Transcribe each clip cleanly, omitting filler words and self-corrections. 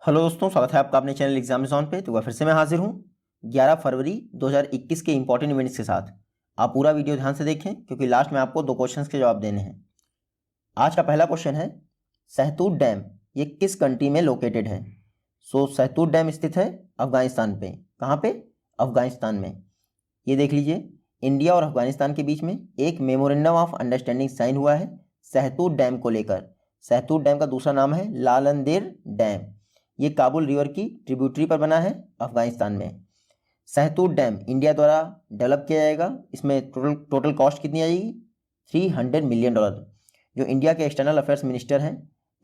Hello दोस्तों, स्वागत है आपका अपने चैनल एग्जामिनेशन पे। तो फिर से मैं हाजिर हूँ 11 फरवरी 2021 के इंपॉर्टेंट इवेंट्स के साथ। आप पूरा वीडियो ध्यान से देखें क्योंकि लास्ट में आपको 2 क्वेश्चंस के जवाब देने हैं। आज का पहला क्वेश्चन है, सहतूत डैम ये किस कंट्री में लोकेटेड है? सहतूत डैम स्थित है अफगानिस्तान पे। कहाँ पे? अफगानिस्तान में। ये देख लीजिए, इंडिया और अफगानिस्तान के बीच में एक मेमोरेंडम ऑफ अंडरस्टैंडिंग साइन हुआ है सहतूत डैम को लेकर। सहतूत डैम का दूसरा नाम है लालंदेर डैम। ये काबुल रिवर की ट्रिब्यूटरी पर बना है अफगानिस्तान में। सहतूत डैम इंडिया द्वारा डेवलप किया जाएगा। इसमें टोटल कॉस्ट कितनी आएगी? $300 मिलियन। जो इंडिया के एक्सटर्नल अफेयर्स मिनिस्टर हैं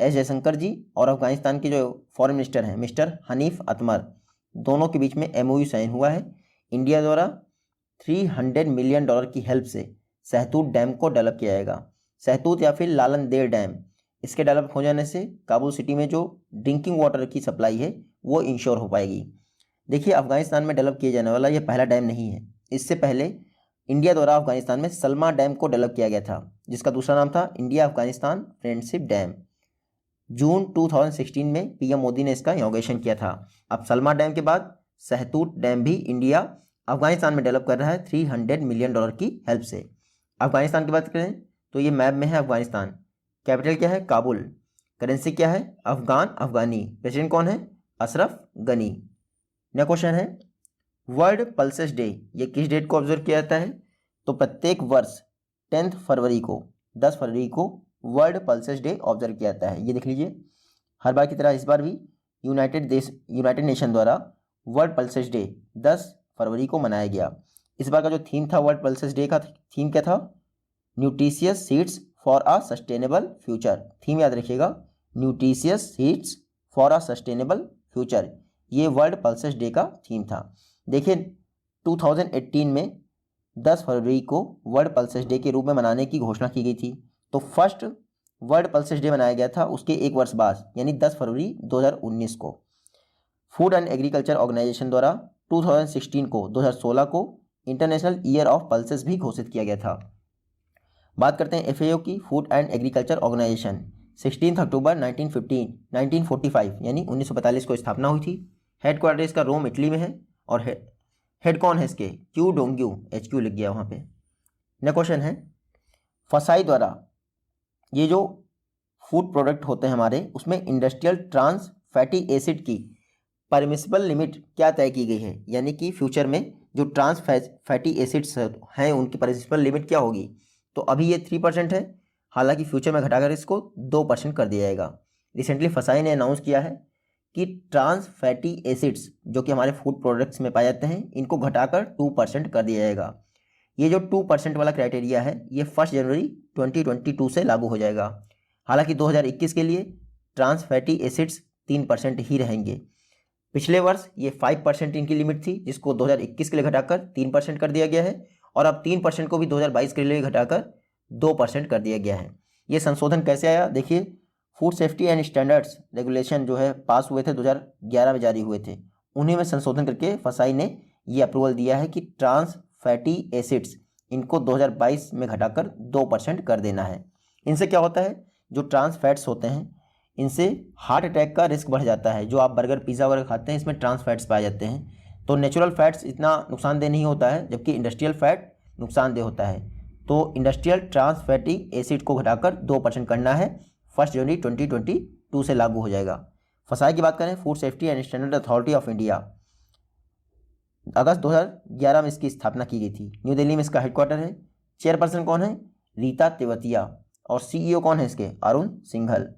एस जयशंकर जी और अफगानिस्तान के जो फॉरेन मिनिस्टर हैं मिस्टर हनीफ अतमर, दोनों के बीच में MOU साइन हुआ है। इंडिया द्वारा $300 मिलियन की हेल्प से सहतूत डैम को डेवलप किया जाएगा। सहतूत या फिर लालंदेर डैम, इसके डेवलप हो जाने से काबुल सिटी में जो ड्रिंकिंग वाटर की सप्लाई है वो इंश्योर हो पाएगी। देखिए, अफगानिस्तान में डेवलप किया जाने वाला ये पहला डैम नहीं है। इससे पहले इंडिया द्वारा अफगानिस्तान में सलमा डैम को डेवलप किया गया था, जिसका दूसरा नाम था इंडिया अफगानिस्तान फ्रेंडशिप डैम। जून 2016 में PM मोदी ने इसका इनॉग्रेशन किया था। अब सलमा डैम के बाद सहतूत डैम भी इंडिया अफगानिस्तान में डेवलप कर रहा है $300 मिलियन की हेल्प से। अफगानिस्तान की बात करें तो ये मैप में है अफगानिस्तान। कैपिटल क्या है? काबुल। करेंसी क्या है? अफगान अफगानी। प्रेसिडेंट कौन है? अशरफ गनी। नेक्स्ट क्वेश्चन है, वर्ल्ड पल्सेस डे ये किस डेट को ऑब्जर्व किया जाता है? तो प्रत्येक वर्ष 10 फरवरी को 10 फरवरी को वर्ल्ड पल्सेस डे ऑब्जर्व किया जाता है। ये देख लीजिए, हर बार की तरह इस बार भी यूनाइटेड नेशन द्वारा वर्ल्ड पल्सेस डे 10 फरवरी को मनाया गया। इस बार का जो थीम था वर्ल्ड पल्सेस डे का थीम क्या था? Nutritious seeds for a sustainable future. Theme याद रखिएगा, nutritious seeds for a sustainable future. ये वर्ल्ड पल्सेस डे का थीम था। देखिए, 2018 में 10 फरवरी को वर्ल्ड पल्सेस डे के रूप में मनाने की घोषणा की गई थी। तो फर्स्ट वर्ल्ड पल्सेस डे मनाया गया था उसके एक वर्ष बाद, यानी 10 फरवरी 2019 को। फूड एंड एग्रीकल्चर ऑर्गेनाइजेशन द्वारा 2016 को इंटरनेशनल ईयर ऑफ पल्सेस भी घोषित किया गया था। बात करते हैं FAO की, फूड एंड एग्रीकल्चर ऑर्गेनाइजेशन। 16 अक्टूबर 1945 यानी 1945 को स्थापना हुई थी। हेडक्वार्टर इसका रोम इटली में है और हेड कौन है इसके? क्यू डोंग्यू, HQ लिख गया वहाँ पे। नेक्स्ट क्वेश्चन है, फसाई द्वारा ये जो फूड प्रोडक्ट होते हैं हमारे, उसमें इंडस्ट्रियल ट्रांस फैटी एसिड की परमिसिबल लिमिट क्या तय की गई है? यानी कि फ्यूचर में जो ट्रांस फैटी एसिड्स हैं उनकी परमिसिबल लिमिट क्या होगी? तो अभी ये 3% है, हालांकि फ्यूचर में घटाकर इसको 2% कर दिया जाएगा। रिसेंटली फसाई ने अनाउंस किया है कि ट्रांस फैटी एसिड्स जो कि हमारे फूड प्रोडक्ट्स में पाए जाते हैं, इनको घटाकर 2% कर दिया जाएगा। ये जो 2% वाला क्राइटेरिया है ये 1 जनवरी 2022 से लागू हो जाएगा। हालांकि 2021 के लिए ट्रांस फैटी एसिड्स 3% ही रहेंगे। पिछले वर्ष ये 5% इनकी लिमिट थी, जिसको 2021 के लिए घटाकर 3% कर दिया गया है, और अब 3% को भी 2022 के लिए घटाकर 2% कर दिया गया है। ये संशोधन कैसे आया? देखिए, food safety and standards regulation जो है पास हुए थे 2011 में जारी हुए थे, उन्हीं में संशोधन करके फसाई ने ये अप्रूवल दिया है कि ट्रांस फैटी एसिड्स इनको 2022 में घटाकर 2% कर देना है। इनसे क्या होता है, जो ट्रांस फैट्स होते हैं इनसे हार्ट अटैक का रिस्क बढ़ जाता है। जो आप बर्गर पिज़्ज़ा वगैरह खाते हैं इसमें ट्रांस फैट्स पाए जाते हैं। तो नेचुरल फैट्स इतना नुकसानदेह नहीं होता है, जबकि इंडस्ट्रियल फैट नुकसानदेह होता है। तो इंडस्ट्रियल ट्रांस फैटी एसिड को घटाकर 2% करना है। 1 जनवरी 2022 से लागू हो जाएगा। फसाई की बात करें, food safety and standard authority of India, अगस्त 2011 में इसकी स्थापना की गई थी। न्यू दिल्ली में इसका हेडक्वार्टर है। चेयरपर्सन कौन है? रीता तेवतिया। और CEO कौन है इसके? अरुण सिंघल।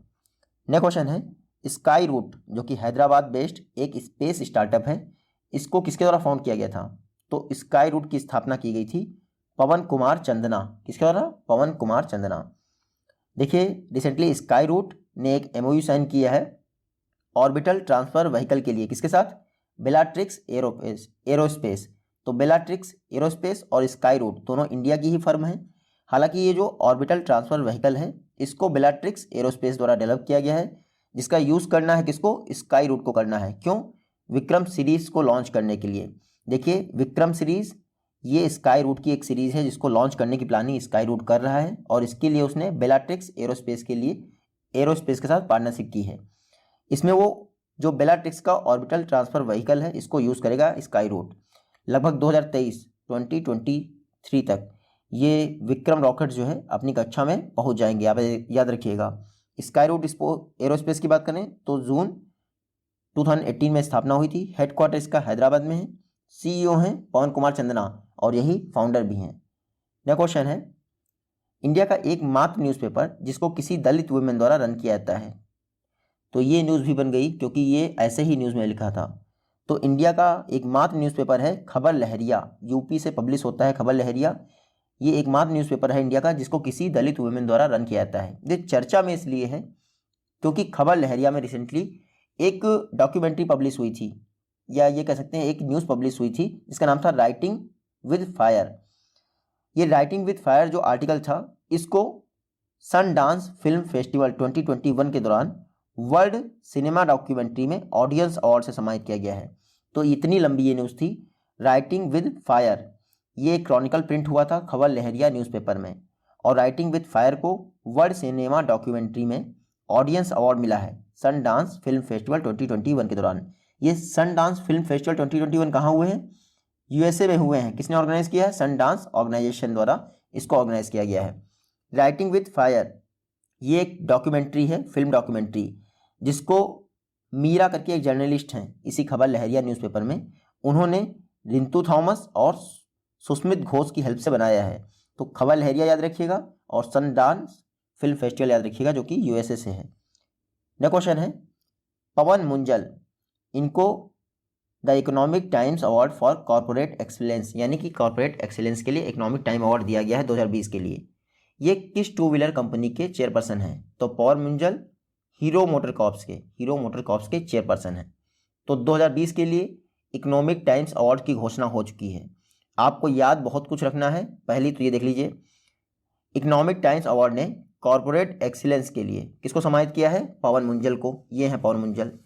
नेक्स्ट क्वेश्चन है, स्काई रूट जो कि हैदराबाद बेस्ड एक स्पेस स्टार्टअप है, इसको किसके द्वारा फाउंड किया गया था? तो स्काई रूट की स्थापना की गई थी पवन कुमार चंदना। किसके द्वारा? पवन कुमार चंदना। देखिए, रिसेंटली स्काई रूट ने एक MOU साइन किया है ऑर्बिटल ट्रांसफर व्हीकल के लिए। किसके साथ? Bellatrix aerospace. तो बेलाट्रिक्स एरोस्पेस और स्काई रूट दोनों इंडिया की ही फर्म है। हालांकि ये जो ऑर्बिटल ट्रांसफर व्हीकल है इसको बेलाट्रिक्स एरोस्पेस द्वारा डेवलप किया गया है, जिसका यूज़ करना है किसको? स्काई रूट को करना है। क्यों? विक्रम सीरीज को लॉन्च करने के लिए। देखिए, विक्रम सीरीज ये स्काई रूट की एक सीरीज है जिसको लॉन्च करने की प्लानिंग स्काई रूट कर रहा है, और इसके लिए उसने बेलाट्रिक्स एरोस्पेस के साथ पार्टनरशिप की है। इसमें वो जो बेलाट्रिक्स का ऑर्बिटल ट्रांसफर व्हीकल है इसको यूज़ करेगा स्काई रूट। लगभग 2023 तक ये विक्रम रॉकेट जो है अपनी कक्षा में पहुंच जाएंगे, आप याद रखिएगा। स्काई रूट एरोस्पेस की बात करें तो जून 2018 में स्थापना हुई थी। हेडक्वार्टर इसका हैदराबाद में है। CEO हैं पवन कुमार चंदना और यही फाउंडर भी हैं। नेक्स्ट क्वेश्चन है, इंडिया का एकमात्र न्यूज़पेपर जिसको किसी दलित वुमेन द्वारा रन किया जाता है। तो ये न्यूज़ भी बन गई क्योंकि ये ऐसे ही न्यूज़ में लिखा था। तो इंडिया का एकमात्र न्यूज़पेपर है खबर लहरिया, यूपी से पब्लिश होता है खबर लहरिया। ये एकमात्र न्यूज़पेपर है इंडिया का जिसको किसी दलित वुमेन द्वारा रन किया जाता है। ये चर्चा में इसलिए है क्योंकि खबर लहरिया में रिसेंटली एक डॉक्यूमेंट्री पब्लिश हुई थी, या ये कह सकते हैं एक न्यूज़ पब्लिश हुई थी जिसका नाम था राइटिंग विद फायर। ये राइटिंग विद फायर जो आर्टिकल था इसको सन डांस फिल्म फेस्टिवल 2021 के दौरान वर्ल्ड सिनेमा डॉक्यूमेंट्री में ऑडियंस अवार्ड से सम्मानित किया गया है। तो इतनी लंबी ये न्यूज़ थी। राइटिंग विद फायर ये क्रॉनिकल प्रिंट हुआ था खबर लहरिया न्यूज़पेपर में, और राइटिंग विद फायर को वर्ल्ड सिनेमा डॉक्यूमेंट्री में ऑडियंस अवार्ड मिला है सन डांस फिल्म फेस्टिवल 2021 के दौरान। ये सन डांस फिल्म फेस्टिवल 2021 कहाँ हुए हैं? USA में हुए हैं। किसने ऑर्गेनाइज किया है? सन डांस ऑर्गेनाइजेशन द्वारा इसको ऑर्गेनाइज किया गया है। राइटिंग विद फायर ये एक डॉक्यूमेंट्री है, फिल्म डॉक्यूमेंट्री, जिसको मीरा करके एक जर्नलिस्ट हैं इसी खबर लहरिया न्यूज़पेपर में, उन्होंने रिंतु थॉमस और सुस्मित घोष की हेल्प से बनाया है। तो खबर लहरिया याद रखिएगा और सन डांस फिल्म फेस्टिवल याद रखिएगा जो कि USA से है। नेक्स्ट क्वेश्चन है, पवन मुंजल, इनको the economic times award for corporate excellence, यानी कि कॉर्पोरेट एक्सीलेंस के लिए इकोनॉमिक टाइम अवार्ड दिया गया है 2020 के लिए। ये किस टू व्हीलर कंपनी के चेयरपर्सन हैं? तो पवन मुंजल हीरो मोटर कॉर्प्स के चेयरपर्सन हैं। तो 2020 के लिए इकोनॉमिक टाइम्स अवार्ड की घोषणा हो चुकी है। आपको याद बहुत कुछ रखना है। पहली तो ये देख लीजिए, इकोनॉमिक टाइम्स अवार्ड ने कॉर्पोरेट एक्सीलेंस के लिए किसको सम्मानित किया है? पवन मुंजल को। ये हैं पवन मुंजल।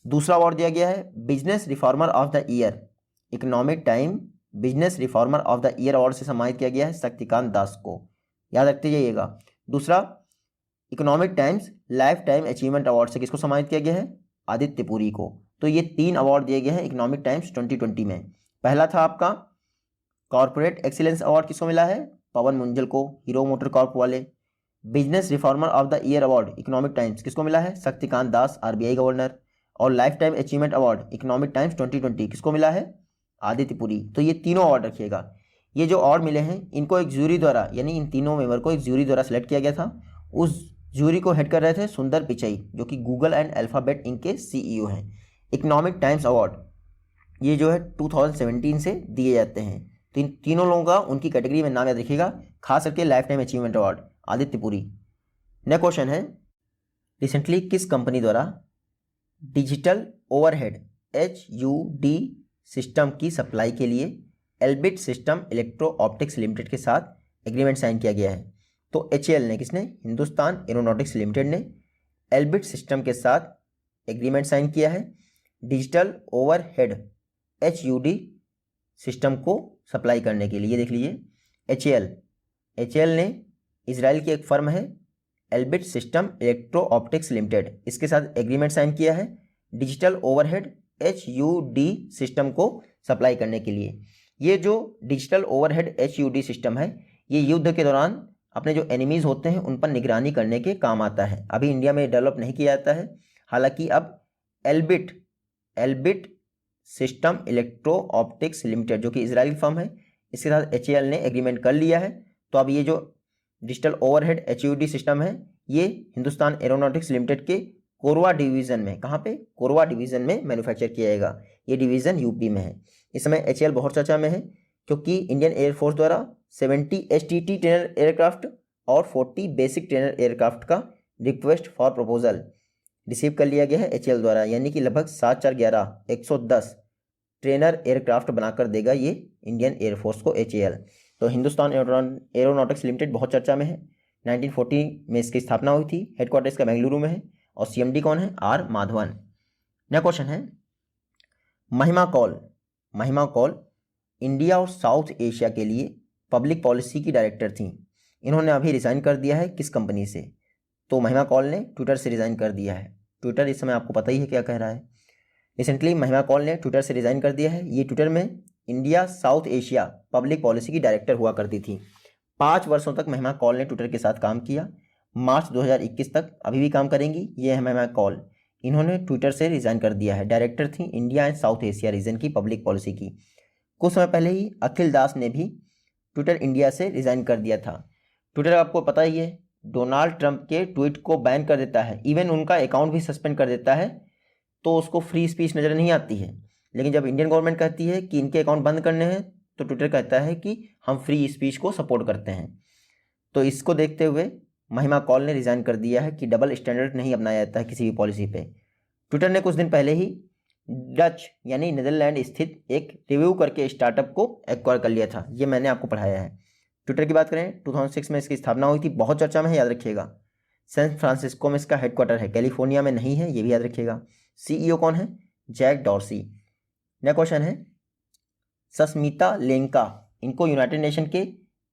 दूसरा अवार्ड दिया गया है business reformer of the year, economic time business reformer of the year award से सम्मानित किया गया है शक्तिकांत दास को, याद रखते जाइएगा। दूसरा, economic times life time achievement award से किसको सम्मानित किया गया है? आदित्य पुरी को। तो ये 3 अवार्ड दिए गए हैं इकोनॉमिक टाइम्स 2020 में। पहला था आपका कॉर्पोरेट एक्सीलेंस अवार्ड, किसको मिला है? पवन मुंजल को, हीरो मोटर कॉर्प वाले। Business reformer of the year award economic times किसको मिला है? Shaktikanta Das, RBI governor. और life time achievement award economic times 2020 किसको मिला है? आदित्य पुरी। तो ये तीनों अवार्ड रखिएगा। ये जो अवार्ड मिले हैं इनको एक ज्यूरी द्वारा, यानी इन तीनों मेंबर को एक ज्यूरी द्वारा सेलेक्ट किया गया था। उस ज्यूरी को हेड कर रहे थे सुंदर पिचई, जो कि गूगल एंड अल्फाबेट इंक के CEO हैं। इकोनॉमिक टाइम्स अवार्ड ये जो है 2017 से दिए जाते हैं। तो इन तीनों लोगों का उनकी कैटेगरी में नाम याद रखिएगा, खास करके life time achievement award Aditya Puri. Next question है, रिसेंटली किस कंपनी द्वारा डिजिटल ओवरहेड HUD सिस्टम की सप्लाई के लिए Elbit system electro optics limited के साथ एग्रीमेंट साइन किया गया है? तो HAL ने, किसने? हिंदुस्तान एरोनॉटिक्स लिमिटेड ने एल्बिट सिस्टम के साथ एग्रीमेंट साइन किया है डिजिटल ओवरहेड HUD सिस्टम को सप्लाई करने के लिए। ये देख लीजिए, HAL ने इजराइल की एक फर्म है Elbit system electro optics limited, इसके साथ एग्रीमेंट साइन किया है डिजिटल ओवरहेड HUD सिस्टम को सप्लाई करने के लिए। ये जो डिजिटल ओवरहेड HUD सिस्टम है ये युद्ध के दौरान अपने जो एनिमीज़ होते हैं उन पर निगरानी करने के काम आता है। अभी इंडिया में डेवलप नहीं किया जाता है, हालांकि अब Elbit system electro optics limited जो कि इजराइल की फर्म है इसके साथ HAL ने एग्रीमेंट कर लिया है। तो अब ये जो डिजिटल ओवरहेड HUD सिस्टम है ये हिंदुस्तान एरोनॉटिक्स लिमिटेड के कोरवा डिवीज़न में, कहाँ पे? कोरवा डिवीज़न में मैन्युफैक्चर किया जाएगा। ये डिवीज़न यूपी में है। इस समय HAL बहुत चर्चा में है क्योंकि इंडियन एयरफोर्स द्वारा 70 STT ट्रेनर एयरक्राफ्ट और 40 बेसिक ट्रेनर एयरक्राफ्ट का रिक्वेस्ट फॉर प्रपोजल रिसीव कर लिया गया है HAL द्वारा, यानी कि लगभग 7-4-11 110 ट्रेनर एयरक्राफ्ट बनाकर देगा ये इंडियन एयरफोर्स को HAL। तो हिंदुस्तान एरोनॉटिक्स लिमिटेड बहुत चर्चा में है। 1940 में इसकी स्थापना हुई थी, हेडक्वार्टर इसका बेंगलुरु में है और CMD कौन है? R माधवन। नेक्स्ट क्वेश्चन है, महिमा कौल इंडिया और साउथ एशिया के लिए पब्लिक पॉलिसी की डायरेक्टर थी। इन्होंने अभी रिज़ाइन कर दिया है किस कंपनी से? तो महिमा कौल ने ट्विटर से रिज़ाइन कर दिया है। ट्विटर इस समय आपको पता ही है क्या कह रहा है। रिसेंटली महिमा कौल ने ट्विटर से रिज़ाइन कर दिया है। ये ट्विटर में India south Asia public policy की डायरेक्टर हुआ करती थी। 5 वर्षों तक महिमा कौल ने ट्विटर के साथ काम किया। मार्च 2021 तक अभी भी काम करेंगी। ये है महिमा कौल। इन्होंने ट्विटर से रिज़ाइन कर दिया है। डायरेक्टर थी India and south Asia region की पब्लिक पॉलिसी की। कुछ समय पहले ही अखिल दास ने भी ट्विटर इंडिया से रिज़ाइन कर दिया था। ट्विटर आपको पता ही है डोनाल्ड ट्रंप के ट्वीट को बैन कर देता है, इवन उनका अकाउंट भी सस्पेंड कर देता है, तो उसको फ्री स्पीच नज़र नहीं आती है। लेकिन जब इंडियन गवर्नमेंट कहती है कि इनके अकाउंट बंद करने हैं तो ट्विटर कहता है कि हम फ्री स्पीच को सपोर्ट करते हैं। तो इसको देखते हुए महिमा कौल ने रिज़ाइन कर दिया है कि डबल स्टैंडर्ड नहीं अपनाया जाता है किसी भी पॉलिसी पे। ट्विटर ने कुछ दिन पहले ही डच यानी नीदरलैंड स्थित एक रिव्यू करके स्टार्टअप को एक्वायर कर लिया था। ये मैंने आपको पढ़ाया है। ट्विटर की बात करें 2006 में इसकी स्थापना हुई थी, बहुत चर्चा में है, याद रखिएगा। सैन फ्रांसिस्को में इसका हेडक्वार्टर है, कैलिफोर्निया में नहीं है, ये भी याद रखिएगा। सीईओ कौन है? Jack Dorsey. नेक्स्ट क्वेश्चन है सस्मिता लेंका, इनको यूनाइटेड नेशन के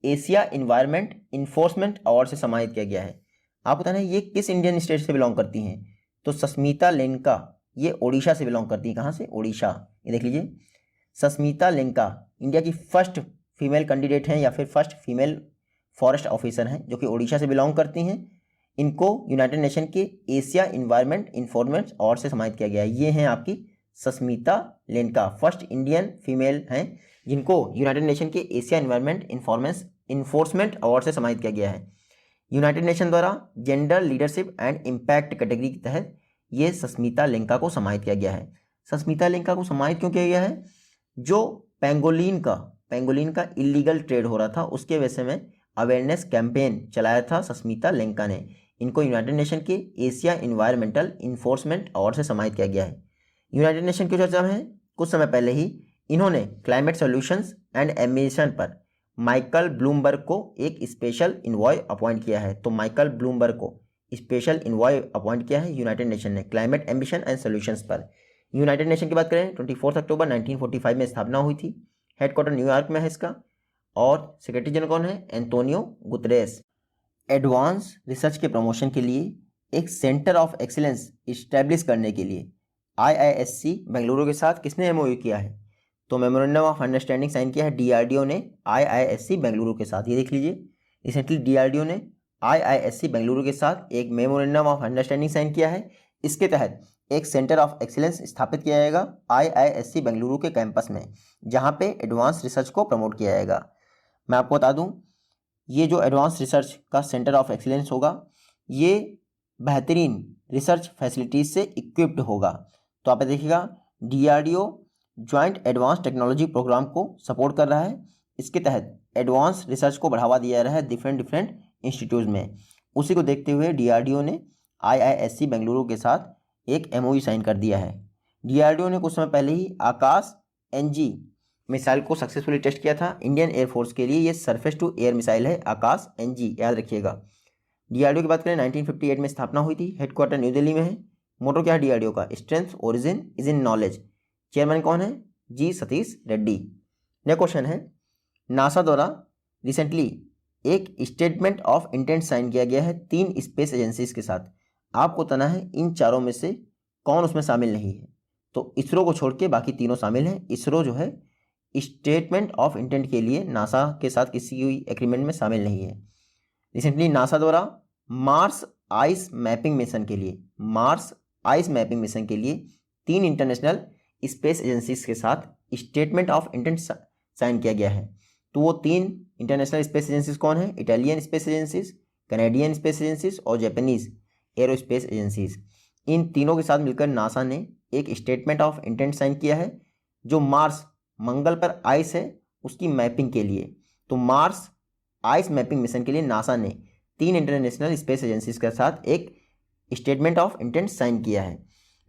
एशिया इन्वायरमेंट इन्फोर्समेंट अवार्ड से सम्मानित किया गया है। आपको बताना है ये किस इंडियन स्टेट से बिलोंग करती हैं? तो सस्मिता लेंका ये ओडिशा से बिलोंग करती है। कहाँ से? ओडिशा। ये देख लीजिए, सस्मिता लेंका इंडिया की फर्स्ट फीमेल कैंडिडेट हैं या फिर फर्स्ट फीमेल फॉरेस्ट ऑफिसर हैं जो कि ओडिशा से बिलोंग करती हैं। इनको यूनाइटेड नेशन के एशिया इन्वायरमेंट इन्फोर्समेंट अवार्ड से सम्मानित किया गया है। ये हैं आपकी Sasmita Lenka, first Indian female हैं जिनको यूनाइटेड नेशन के एशिया इन्वायरमेंट इन्फोर्समेंट अवार्ड से सम्मानित किया गया है। यूनाइटेड नेशन द्वारा gender leadership and impact category के तहत ये सस्मिता लेंका को सम्मानित किया गया है। सस्मिता लेंका को सम्मानित क्यों किया गया है? जो पेंगोलिन का इलीगल ट्रेड हो रहा था उसके वजह में अवेयरनेस कैंपेन चलाया था सस्मिता लेंका ने। इनको यूनाइटेड नेशन के एशिया इन्वायरमेंटल इन्फोर्समेंट अवार्ड से सम्मानित किया गया है। यूनाइटेड नेशन की चर्चा में है, कुछ समय पहले ही इन्होंने क्लाइमेट सॉल्यूशंस एंड एम्बिशन पर माइकल ब्लूमबर्ग को एक स्पेशल इन्वॉय अपॉइंट किया है। तो माइकल ब्लूमबर्ग को स्पेशल इन्वॉय अपॉइंट किया है यूनाइटेड नेशन ने क्लाइमेट एम्बिशन एंड सॉल्यूशंस पर। यूनाइटेड नेशन की बात करें 24 अक्टूबर 1945 में स्थापना हुई थी। हेडक्वार्टर न्यूयॉर्क में है इसका और सेक्रेटरी जनरल कौन है? Antonio Guterres. एडवांस रिसर्च के प्रमोशन के लिए एक सेंटर ऑफ एक्सीलेंस इस्टेब्लिश करने के लिए IISc बेंगलुरु के साथ किसने एमओयू किया है? तो मेमोरेंडम ऑफ अंडरस्टैंडिंग साइन किया है DRDO ने IISc बेंगलुरु के साथ। ये देख लीजिए, रिसेंटली DRDO ने IISc बेंगलुरु के साथ एक मेमोरेंडम ऑफ अंडरस्टैंडिंग साइन किया है। इसके तहत एक सेंटर ऑफ एक्सीलेंस स्थापित किया जाएगा IISc बेंगलुरु के कैंपस में, जहां पे एडवांस रिसर्च को प्रमोट किया जाएगा। मैं आपको बता दूं, ये जो एडवांस रिसर्च का सेंटर ऑफ एक्सीलेंस होगा ये बेहतरीन रिसर्च फैसिलिटीज़ से इक्विप्ड होगा। तो आप देखिएगा DRDO joint advance technology programme को सपोर्ट कर रहा है। इसके तहत एडवांस रिसर्च को बढ़ावा दिया जा रहा है डिफरेंट इंस्टीट्यूट में। उसी को देखते हुए DRDO ने IISc बेंगलुरु के साथ एक MOU साइन कर दिया है। DRDO ने कुछ समय पहले ही आकाश NG मिसाइल को सक्सेसफुली टेस्ट किया था। इंडियन एयरफोर्स के लिए ये सरफेस टू एयर मिसाइल है आकाश NG, याद रखिएगा। DRDO की बात करें 1958 में स्थापना हुई थी। हेडक्वार्टर न्यू दिल्ली में है। मोटो क्या है DRDO का? Strength origin is in knowledge. Chairman कौन है? G Satish Reddy. Next question है नासा द्वारा रिसेंटली एक स्टेटमेंट ऑफ इंटेंट साइन किया गया है 3 स्पेस एजेंसीज के साथ। आपको बताना है इन चारों में से कौन उसमें शामिल नहीं है। तो इसरो को छोड़ के बाकी तीनों शामिल हैं। इसरो जो है स्टेटमेंट ऑफ इंटेंट के लिए नासा के साथ किसी एग्रीमेंट में शामिल नहीं है। रिसेंटली नासा द्वारा मार्स आइस मैपिंग मिशन के लिए 3 इंटरनेशनल स्पेस एजेंसीज के साथ स्टेटमेंट ऑफ इंटेंट साइन किया गया है। तो वो 3 इंटरनेशनल स्पेस एजेंसीज कौन है? Italian space agencies, Canadian space agencies और जापानीज एरोस्पेस एजेंसीज। इन तीनों के साथ मिलकर नासा ने एक स्टेटमेंट ऑफ इंटेंट साइन किया है जो मार्स मंगल पर आइस है उसकी मैपिंग के लिए। तो मार्स आइस मैपिंग मिशन के लिए नासा ने 3 इंटरनेशनल स्पेस एजेंसीज के साथ एक स्टेटमेंट ऑफ इंटेंट साइन किया है।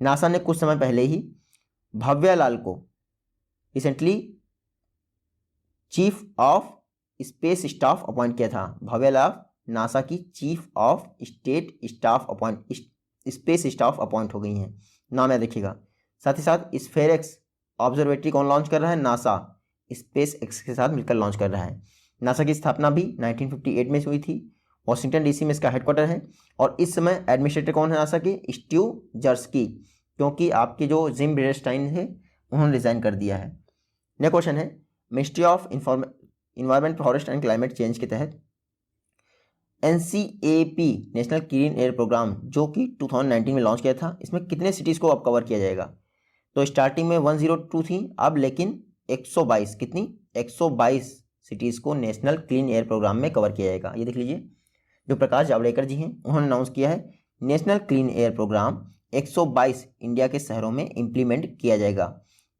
नासा ने कुछ समय पहले ही भव्या लाल को recently chief of space staff appoint किया था। भव्या लाल नासा की chief of space staff appoint हो गई हैं, नाम याद रखिएगा। साथ ही साथ स्फेरेक्स ऑब्जर्वेटरी कौन लॉन्च कर रहा है? नासा स्पेस एक्स के साथ मिलकर लॉन्च कर रहा है। नासा की स्थापना भी 1958 में हुई थी। वॉशिंगटन DC में इसका हेडक्वार्टर है और इस समय एडमिनिस्ट्रेटर कौन है नासा के? स्टीव जर्स्की। क्योंकि आपके जो जिम ब्रेडस्टाइन थे उन्होंने रिज़ाइन कर दिया है। नेक्स्ट क्वेश्चन है, ministry of environment forest and climate change के तहत NCAP national clean air programme जो कि 2019 में लॉन्च किया था, इसमें कितने सिटीज़ को अब कवर किया जाएगा? तो स्टार्टिंग में 102 थी, अब लेकिन 122, कितनी 122 सिटीज़ को नेशनल क्लीन एयर प्रोग्राम में कवर किया जाएगा। ये देख लीजिए, जो प्रकाश जावड़ेकर जी हैं उन्होंने अनाउंस किया है national clean air programme 122 India के शहरों में इम्प्लीमेंट किया जाएगा।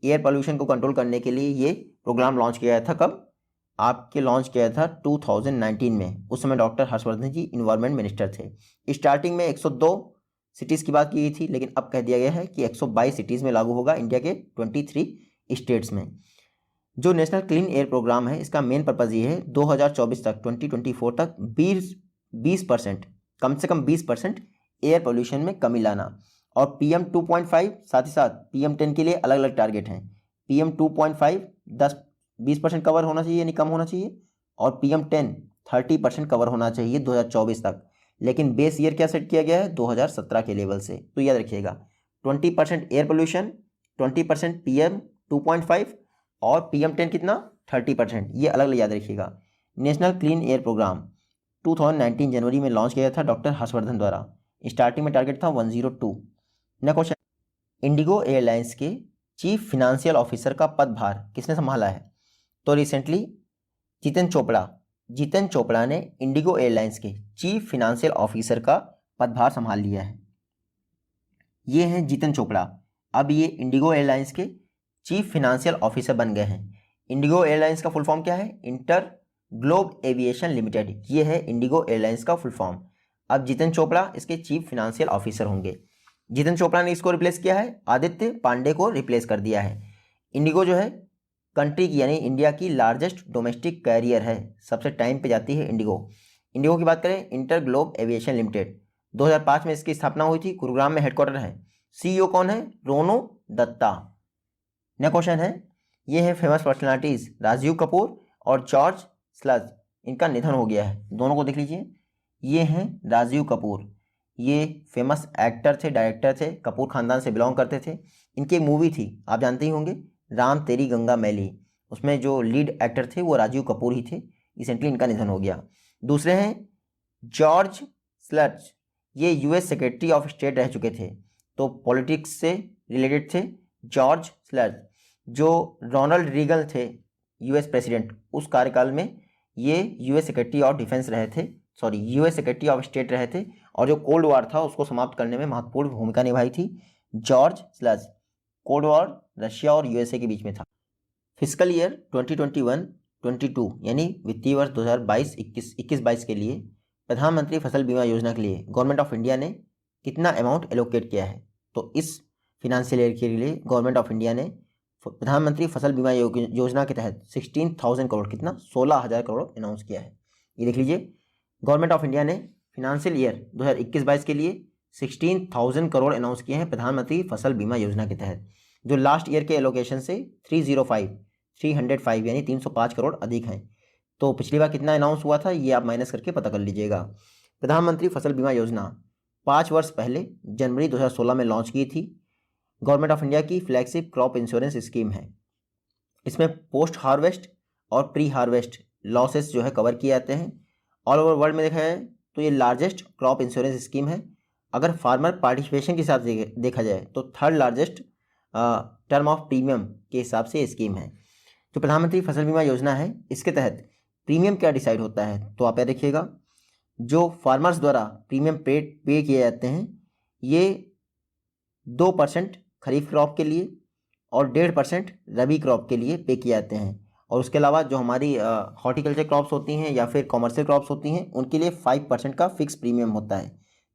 एयर पोल्यूशन को कंट्रोल करने के लिए ये प्रोग्राम लॉन्च किया गया था। कब? आपके लॉन्च किया था 2019 में। उस समय डॉक्टर हर्षवर्धन जी इन्वायरमेंट मिनिस्टर थे। स्टार्टिंग में 102 सिटीज़ की बात की गई थी, लेकिन अब कह दिया गया है कि 122 सिटीज़ में लागू होगा इंडिया के 23 स्टेट्स में। जो नेशनल क्लीन एयर प्रोग्राम है इसका मेन पर्पज़ ये है 2024 तक 2024 तक 20% कम से कम 20% एयर पोल्यूशन में कमी लाना। और PM 2.5 साथ ही साथ PM 10 के लिए अलग अलग टारगेट हैं। PM 2.5 20% कवर होना चाहिए यानी कम होना चाहिए, और PM 10 30% कवर होना चाहिए 2024 तक। लेकिन बेस ईयर क्या सेट किया गया है 2017 के लेवल से। तो याद रखिएगा 20% एयर पोल्यूशन, 20% PM 2.5 और PM 10 कितना 30%, ये अलग अलग याद रखिएगा। नेशनल क्लीन एयर प्रोग्राम 2019 जनवरी में लॉन्च किया था डॉक्टर हर्षवर्धन द्वारा। स्टार्टिंग में टारगेट था 102। नेक्स्ट क्वेश्चन, इंडिगो एयरलाइंस के चीफ फिनेंशियल ऑफिसर का पदभार किसने संभाला है? तो रिसेंटली जितेन चोपड़ा ने इंडिगो एयरलाइंस के चीफ फिनेंशियल ऑफिसर का पदभार संभाल लिया है। ये हैं जितेन चोपड़ा, अब ये इंडिगो एयरलाइंस के चीफ फिनेंशियल ऑफिसर बन गए हैं। इंडिगो एयरलाइंस का फुल फॉर्म क्या है? इंटर ग्लोब एविएशन लिमिटेड, ये है इंडिगो एयरलाइंस का फुल फॉर्म। अब जितेन चोपड़ा इसके चीफ फिनेंशियल ऑफिसर होंगे। जितेन चोपड़ा ने इसको रिप्लेस किया है, आदित्य पांडे को रिप्लेस कर दिया है। इंडिगो जो है कंट्री की यानी इंडिया की लार्जेस्ट डोमेस्टिक कैरियर है, सबसे टाइम पे जाती है इंडिगो। इंडिगो की बात करें, इंटर ग्लोब एविएशन लिमिटेड 2005 में इसकी स्थापना हुई थी, गुरुग्राम में हेडक्वार्टर है। CEO कौन है? रोनो दत्ता। नेक्स्ट क्वेश्चन है, ये है फेमस पर्सनालिटीज राजीव कपूर और जॉर्ज स्लज, इनका निधन हो गया है। दोनों को देख लीजिए, ये हैं राजीव कपूर, ये फेमस एक्टर थे, डायरेक्टर थे, कपूर खानदान से बिलोंग करते थे। इनकी एक मूवी थी आप जानते ही होंगे, राम तेरी गंगा मैली, उसमें जो लीड एक्टर थे वो राजीव कपूर ही थे। रिसेंटली इनका निधन हो गया। दूसरे हैं जॉर्ज स्लज, ये US सेक्रेटरी ऑफ स्टेट रह चुके थे, तो पॉलिटिक्स से रिलेटेड थे। जॉर्ज स्लज जो रोनाल्ड रीगन थे US प्रेसिडेंट, उस कार्यकाल में ये US सेक्रेटरी ऑफ डिफेंस रहे थे, US सेक्रेटरी ऑफ स्टेट रहे थे, और जो कोल्ड वॉर था उसको समाप्त करने में महत्वपूर्ण भूमिका निभाई थी। George sludge, cold war Russia और USA के बीच में था। फिजिकल ईयर 2021-22 यानी वित्तीय वर्ष 2022-21 के लिए प्रधानमंत्री फसल बीमा योजना के लिए गवर्नमेंट ऑफ इंडिया ने कितना अमाउंट एलोकेट किया है? तो इस फिनेंशियल ईयर के लिए गवर्नमेंट ऑफ इंडिया ने प्रधानमंत्री फसल बीमा योजना के तहत 16,000 करोड़, कितना 16,000 करोड़ अनाउंस किया है। ये देख लीजिए, गवर्नमेंट ऑफ इंडिया ने फिनेंशियल ईयर 2021-22 के लिए 16,000 करोड़ अनाउंस किए हैं प्रधानमंत्री फसल बीमा योजना के तहत, जो लास्ट ईयर के एलोकेशन से 305 यानी 305 करोड़ अधिक हैं। तो पिछली बार कितना अनाउंस हुआ था ये आप माइनस करके पता कर लीजिएगा। प्रधानमंत्री फसल बीमा योजना 5 वर्ष पहले जनवरी 2016 में लॉन्च की थी। गवर्नमेंट ऑफ इंडिया की फ्लैगशिप क्रॉप इंश्योरेंस स्कीम है। इसमें पोस्ट हार्वेस्ट और प्री हार्वेस्ट लॉसेस जो है कवर किए जाते हैं। ऑल ओवर वर्ल्ड में देखा जाए तो ये लार्जेस्ट क्रॉप इंश्योरेंस स्कीम है। अगर फार्मर पार्टिसिपेशन के साथ देखा जाए तो third largest term of premium के हिसाब से स्कीम है। जो प्रधानमंत्री फसल बीमा योजना है इसके तहत प्रीमियम क्या डिसाइड होता है? तो आप याद रखिएगा, जो फार्मर्स द्वारा प्रीमियम पे किए जाते हैं ये 2% खरीफ क्रॉप के लिए और 1.5% रबी क्रॉप के लिए पे किए जाते हैं। और उसके अलावा जो हमारी हॉर्टिकल्चर क्रॉप्स होती हैं या फिर कॉमर्शियल क्रॉप्स होती हैं उनके लिए 5% का फिक्स प्रीमियम होता है।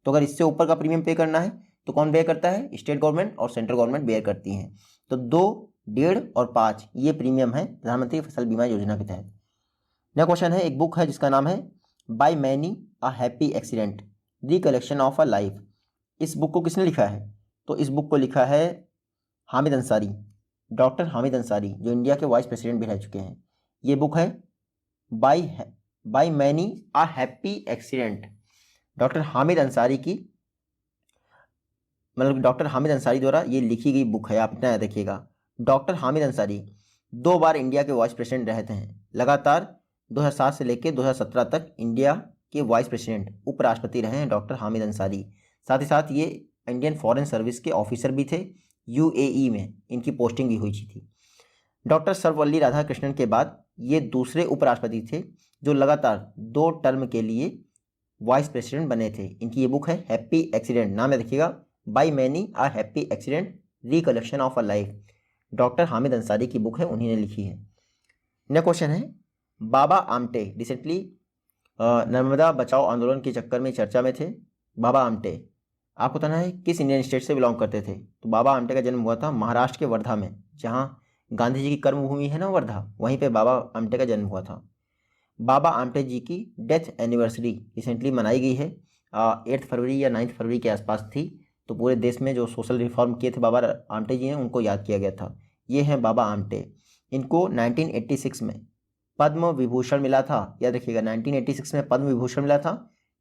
तो अगर इससे ऊपर का प्रीमियम पे करना है तो कौन बेयर करता है? स्टेट गवर्नमेंट और सेंट्रल गवर्नमेंट बेयर करती हैं। तो 2, 1.5 और 5 ये प्रीमियम है प्रधानमंत्री फसल बीमा योजना के तहत। नेक्स्ट क्वेश्चन है, एक बुक है जिसका नाम है by many a happy accident recollection of a life. इस बुक को किसने लिखा है? तो इस बुक को लिखा है हामिद अंसारी, डॉक्टर हामिद अंसारी, जो इंडिया के वाइस प्रेसिडेंट भी रह चुके हैं। ये बुक है by many a happy accident, doctor Hamid Ansari की मतलब डॉक्टर हामिद अंसारी द्वारा ये लिखी गई बुक है, आप इतना याद रखिएगा। डॉक्टर हामिद अंसारी 2 बार इंडिया के वाइस प्रेसिडेंट रहते हैं, लगातार 2007 से लेकर 2017 तक इंडिया के वाइस प्रेसिडेंट उपराष्ट्रपति रहे हैं डॉक्टर हामिद अंसारी। साथ ही साथ ये इंडियन फॉरेन सर्विस के ऑफिसर भी थे, यूएई में इनकी पोस्टिंग भी हुई थी। डॉक्टर सर्वपल्ली राधाकृष्णन के बाद ये दूसरे उपराष्ट्रपति थे जो लगातार 2 टर्म के लिए वाइस प्रेसिडेंट बने थे। इनकी ये बुक है हैप्पी एक्सीडेंट, नाम याद रखिएगा, by many a happy accident recollection of a life. Doctor Hamid Ansari की बुक है, उन्हीं ने लिखी है। नेक्स्ट क्वेश्चन है, बाबा आमटे रिसेंटली नर्मदा बचाओ आंदोलन के चक्कर में चर्चा में थे। बाबा आमटे आपको बताना है किस इंडियन स्टेट से बिलोंग करते थे। तो बाबा आमटे का जन्म हुआ था महाराष्ट्र के वर्धा में, जहाँ गांधी जी की कर्मभूमि है ना वर्धा, वहीं पे बाबा आमटे का जन्म हुआ था। बाबा आमटे जी की डेथ एनिवर्सरी रिसेंटली मनाई गई है, 8 फरवरी या 9 फरवरी के आसपास थी। तो पूरे देश में जो सोशल रिफॉर्म किए थे बाबा आमटे जी ने, उनको याद किया गया था। ये हैं बाबा आमटे। इनको 1986 में पद्म विभूषण मिला था, याद रखिएगा 1986 में पद्म विभूषण मिला था।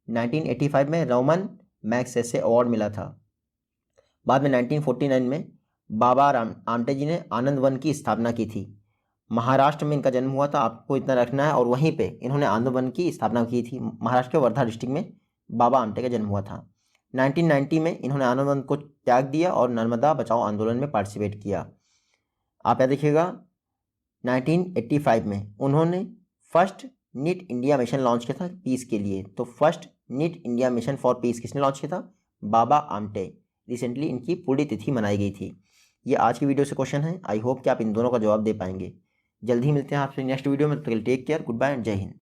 1985 में रोमन मैग्सेसे अवार्ड मिला था। बाद में 1949 में बाबा आमटे जी ने आनंद वन की स्थापना की थी। महाराष्ट्र में इनका जन्म हुआ था, आपको इतना रखना है। और वहीं पे इन्होंने आनंद वन की स्थापना की थी। महाराष्ट्र के वर्धा डिस्ट्रिक्ट में बाबा आमटे का जन्म हुआ था। 1990 में इन्होंने आनंद वन को त्याग दिया और नर्मदा बचाओ आंदोलन में पार्टिसिपेट किया। आप याद रखिएगा 1985 में उन्होंने first knit India mission launch किया था पीस के लिए। तो first knit India mission for peace किसने लॉन्च किया था? बाबा आमटे। रिसेंटली इनकी पुण्यतिथि मनाई गई थी। ये आज की वीडियो से क्वेश्चन है। आई होप कि आप इन दोनों का जवाब दे पाएंगे। जल्दी ही मिलते हैं आपसे नेक्स्ट वीडियो में। Take care, good bye and जय हिंद।